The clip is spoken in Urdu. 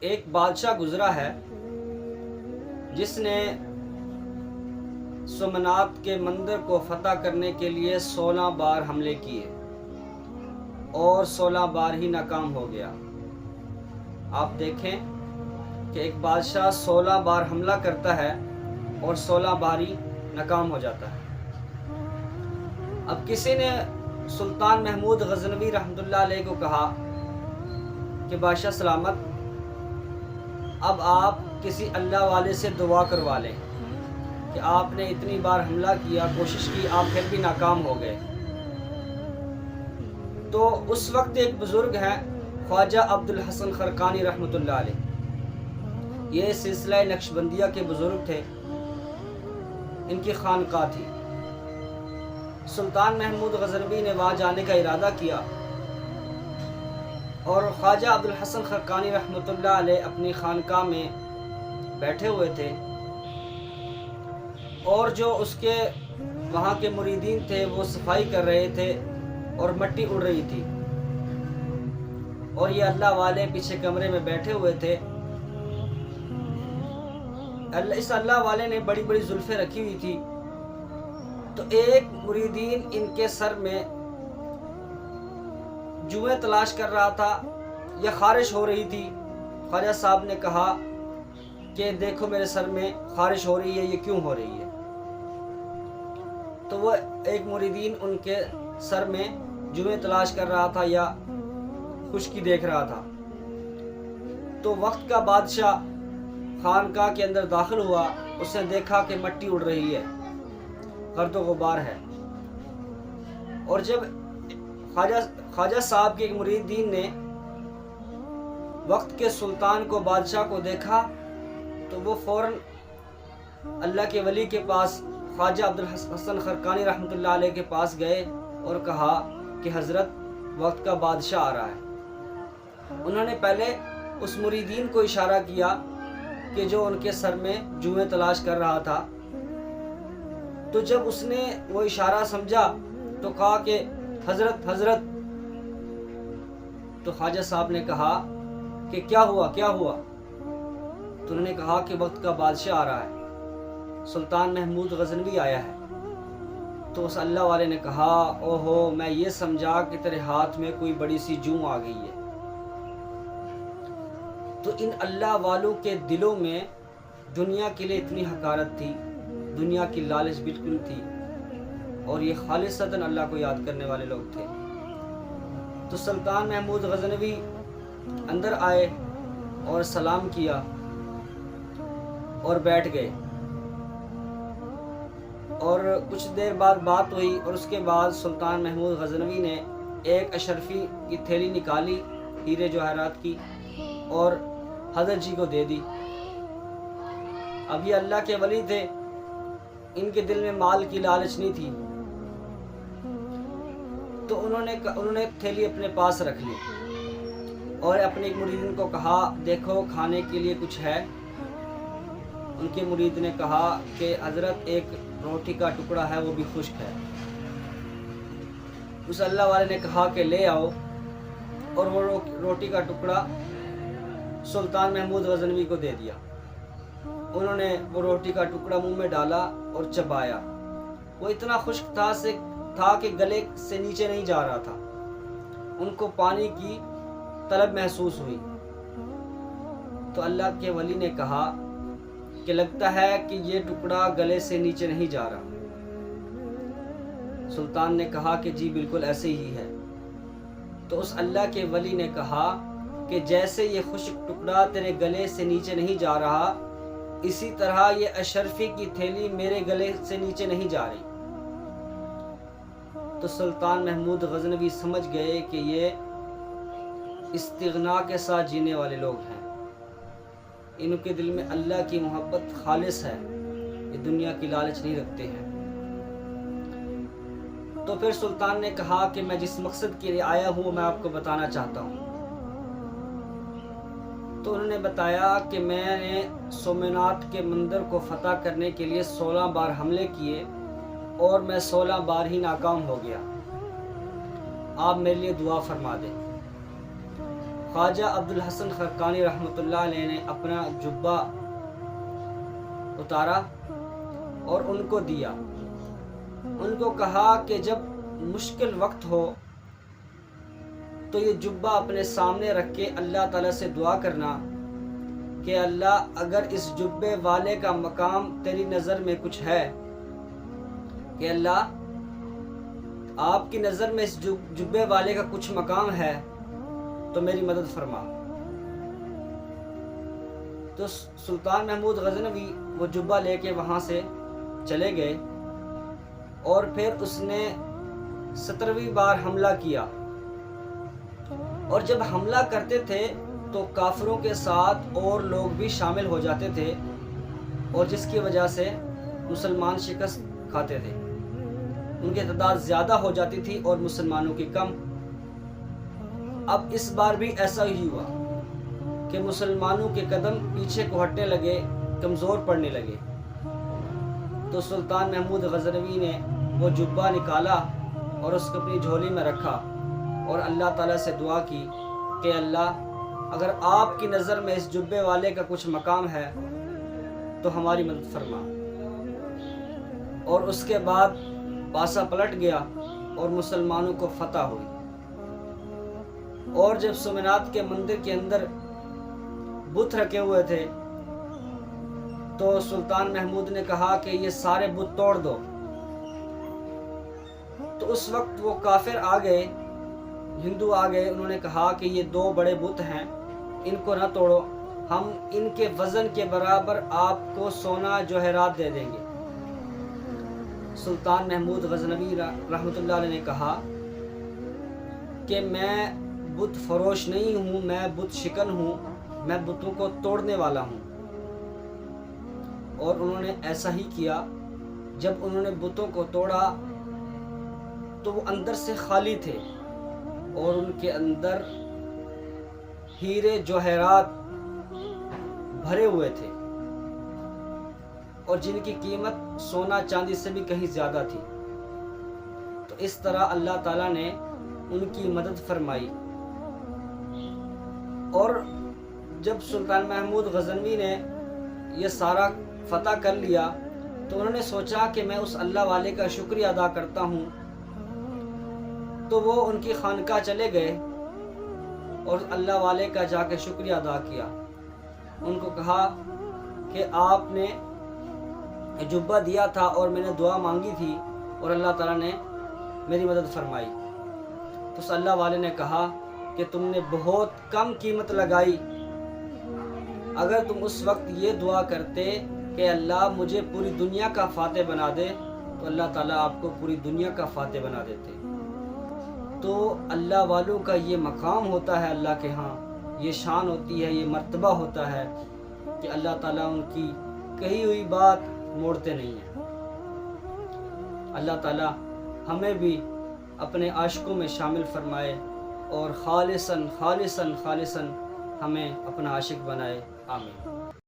ایک بادشاہ گزرا ہے جس نے سومناتھ کے مندر کو فتح کرنے کے لیے 16 بار حملے کیے اور 16 بار ہی ناکام ہو گیا۔ آپ دیکھیں کہ ایک بادشاہ 16 بار حملہ کرتا ہے اور 16 بار ہی ناکام ہو جاتا ہے۔ اب کسی نے سلطان محمود غزنوی رحمۃ اللہ علیہ کو کہا کہ بادشاہ سلامت، اب آپ کسی اللہ والے سے دعا کروا لیں کہ آپ نے اتنی بار حملہ کیا، کوشش کی، آپ پھر بھی ناکام ہو گئے۔ تو اس وقت ایک بزرگ ہیں خواجہ عبدالحسن خرقانی رحمۃ اللہ علیہ، یہ سلسلہ نقشبندیہ کے بزرگ تھے، ان کی خانقاہ تھی۔ سلطان محمود غزنوی نے وہاں جانے کا ارادہ کیا اور خواجہ عبدالحسن خرقانی رحمۃ اللہ علیہ اپنی خانقاہ میں بیٹھے ہوئے تھے، اور جو اس کے وہاں کے مریدین تھے وہ صفائی کر رہے تھے اور مٹی اڑ رہی تھی، اور یہ اللہ والے پیچھے کمرے میں بیٹھے ہوئے تھے۔ اس اللہ والے نے بڑی بڑی زلفیں رکھی ہوئی تھی، تو ایک مریدین ان کے سر میں جوئیں تلاش کر رہا تھا یا خارش ہو رہی تھی۔ خواجہ صاحب نے کہا کہ دیکھو میرے سر میں خارش ہو رہی ہے، یہ کیوں ہو رہی ہے؟ تو وہ ایک مریدین ان کے سر میں جوئیں تلاش کر رہا تھا یا خشکی دیکھ رہا تھا۔ تو وقت کا بادشاہ خانقاہ کے اندر داخل ہوا، اس نے دیکھا کہ مٹی اڑ رہی ہے، گرد و غبار ہے، اور جب خواجہ صاحب کے ایک مریدین نے وقت کے سلطان کو، بادشاہ کو دیکھا تو وہ فوراً اللہ کے ولی کے پاس خواجہ عبدالحسن خرقانی رحمۃ اللہ علیہ کے پاس گئے اور کہا کہ حضرت وقت کا بادشاہ آ رہا ہے۔ انہوں نے پہلے اس مریدین کو اشارہ کیا کہ جو ان کے سر میں جوئیں تلاش کر رہا تھا، تو جب اس نے وہ اشارہ سمجھا تو کہا کہ حضرت حضرت، تو خواجہ صاحب نے کہا کہ کیا ہوا؟ تو انہوں نے کہا کہ وقت کا بادشاہ آ رہا ہے، سلطان محمود غزنوی آیا ہے۔ تو اس اللہ والے نے کہا اوہو، میں یہ سمجھا کہ تیرے ہاتھ میں کوئی بڑی سی جوں آ گئی ہے۔ تو ان اللہ والوں کے دلوں میں دنیا کے لیے اتنی حقارت تھی، دنیا کی لالچ بالکل تھی، اور یہ خالصتاً اللہ کو یاد کرنے والے لوگ تھے۔ تو سلطان محمود غزنوی اندر آئے اور سلام کیا اور بیٹھ گئے، اور کچھ دیر بعد بات ہوئی، اور اس کے بعد سلطان محمود غزنوی نے ایک اشرفی کی تھیلی نکالی ہیرے جواہرات کی اور حضرت جی کو دے دی۔ اب یہ اللہ کے ولی تھے، ان کے دل میں مال کی لالچ نہیں تھی، تو انہوں نے تھیلی اپنے پاس رکھ لی اور اپنے ایک مریدین کو کہا دیکھو کھانے کے لیے کچھ ہے؟ ان کے مرید نے کہا کہ حضرت ایک روٹی کا ٹکڑا ہے، وہ بھی خشک ہے۔ اس اللہ والے نے کہا کہ لے آؤ، اور وہ روٹی کا ٹکڑا سلطان محمود غزنوی کو دے دیا۔ انہوں نے وہ روٹی کا ٹکڑا منہ میں ڈالا اور چبایا، وہ اتنا خشک تھا کہ گلے سے نیچے نہیں جا رہا تھا۔ ان کو پانی کی طلب محسوس ہوئی، تو اللہ کے ولی نے کہا کہ لگتا ہے کہ یہ ٹکڑا گلے سے نیچے نہیں جا رہا۔ سلطان نے کہا کہ جی بالکل ایسے ہی ہے۔ تو اس اللہ کے ولی نے کہا کہ جیسے یہ خشک ٹکڑا تیرے گلے سے نیچے نہیں جا رہا، اسی طرح یہ اشرفی کی تھیلی میرے گلے سے نیچے نہیں جا رہی۔ تو سلطان محمود غزنوی سمجھ گئے کہ یہ استغنا کے ساتھ جینے والے لوگ ہیں، ان کے دل میں اللہ کی محبت خالص ہے، یہ دنیا کی لالچ نہیں رکھتے ہیں۔ تو پھر سلطان نے کہا کہ میں جس مقصد کے لیے آیا ہوں میں آپ کو بتانا چاہتا ہوں۔ تو انہوں نے بتایا کہ میں نے سومناتھ کے مندر کو فتح کرنے کے لیے 16 بار حملے کیے اور میں 16 بار ہی ناکام ہو گیا، آپ میرے لیے دعا فرما دیں۔ خواجہ عبدالحسن خرقانی رحمۃ اللہ علیہ نے اپنا جبہ اتارا اور ان کو دیا. ان کو کہا کہ جب مشکل وقت ہو تو یہ جبہ اپنے سامنے رکھ کے اللہ تعالیٰ سے دعا کرنا کہ اللہ اگر اس جبے والے کا مقام تیری نظر میں کچھ ہے، کہ اللہ آپ کی نظر میں اس جبے والے کا کچھ مقام ہے تو میری مدد فرما. تو سلطان محمود غزنوی وہ جبہ لے کے وہاں سے چلے گئے اور پھر اس نے 17ویں بار حملہ کیا. اور جب حملہ کرتے تھے تو کافروں کے ساتھ اور لوگ بھی شامل ہو جاتے تھے، اور جس کی وجہ سے مسلمان شکست کھاتے تھے. ان کی تعداد زیادہ ہو جاتی تھی اور مسلمانوں کی کم. اب اس بار بھی ایسا ہی ہوا کہ مسلمانوں کے قدم پیچھے کو ہٹنے لگے، کمزور پڑنے لگے. تو سلطان محمود غزنوی نے وہ جبہ نکالا اور اس کو اپنی جھولی میں رکھا اور اللہ تعالیٰ سے دعا کی کہ اللہ اگر آپ کی نظر میں اس جبے والے کا کچھ مقام ہے تو ہماری مدد فرما. اور اس کے بعد پاسا پلٹ گیا اور مسلمانوں کو فتح ہوئی. اور جب سومناتھ کے مندر کے اندر بت رکھے ہوئے تھے تو سلطان محمود نے کہا کہ یہ سارے بت توڑ دو. تو اس وقت وہ کافر آ گئے، ہندو آ گئے. انہوں نے کہا کہ یہ 2 بڑے بت ہیں، ان کو نہ توڑو، ہم ان کے وزن کے برابر آپ کو سونا جوہرات دے دیں گے. سلطان محمود غزنوی رحمۃ اللہ علیہ نے کہا کہ میں بت فروش نہیں ہوں، میں بت شکن ہوں، میں بتوں کو توڑنے والا ہوں. اور انہوں نے ایسا ہی کیا. جب انہوں نے بتوں کو توڑا تو وہ اندر سے خالی تھے اور ان کے اندر ہیرے جوہرات بھرے ہوئے تھے، اور جن کی قیمت سونا چاندی سے بھی کہیں زیادہ تھی. تو اس طرح اللہ تعالیٰ نے ان کی مدد فرمائی. اور جب سلطان محمود غزنوی نے یہ سارا فتح کر لیا تو انہوں نے سوچا کہ میں اس اللہ والے کا شکریہ ادا کرتا ہوں. تو وہ ان کی خانقاہ چلے گئے اور اللہ والے کا جا کے شکریہ ادا کیا. ان کو کہا کہ آپ نے جبہ دیا تھا اور میں نے دعا مانگی تھی اور اللہ تعالیٰ نے میری مدد فرمائی. تو اس اللہ والے نے کہا کہ تم نے بہت کم قیمت لگائی. اگر تم اس وقت یہ دعا کرتے کہ اللہ مجھے پوری دنیا کا فاتح بنا دے تو اللہ تعالیٰ آپ کو پوری دنیا کا فاتح بنا دیتے. تو اللہ والوں کا یہ مقام ہوتا ہے اللہ کے ہاں، یہ شان ہوتی ہے، یہ مرتبہ ہوتا ہے کہ اللہ تعالیٰ ان کی کہی ہوئی بات موڑتے نہیں ہیں. اللہ تعالیٰ ہمیں بھی اپنے عاشقوں میں شامل فرمائے اور خالصاً خالصاً خالصاً ہمیں اپنا عاشق بنائے. آمین.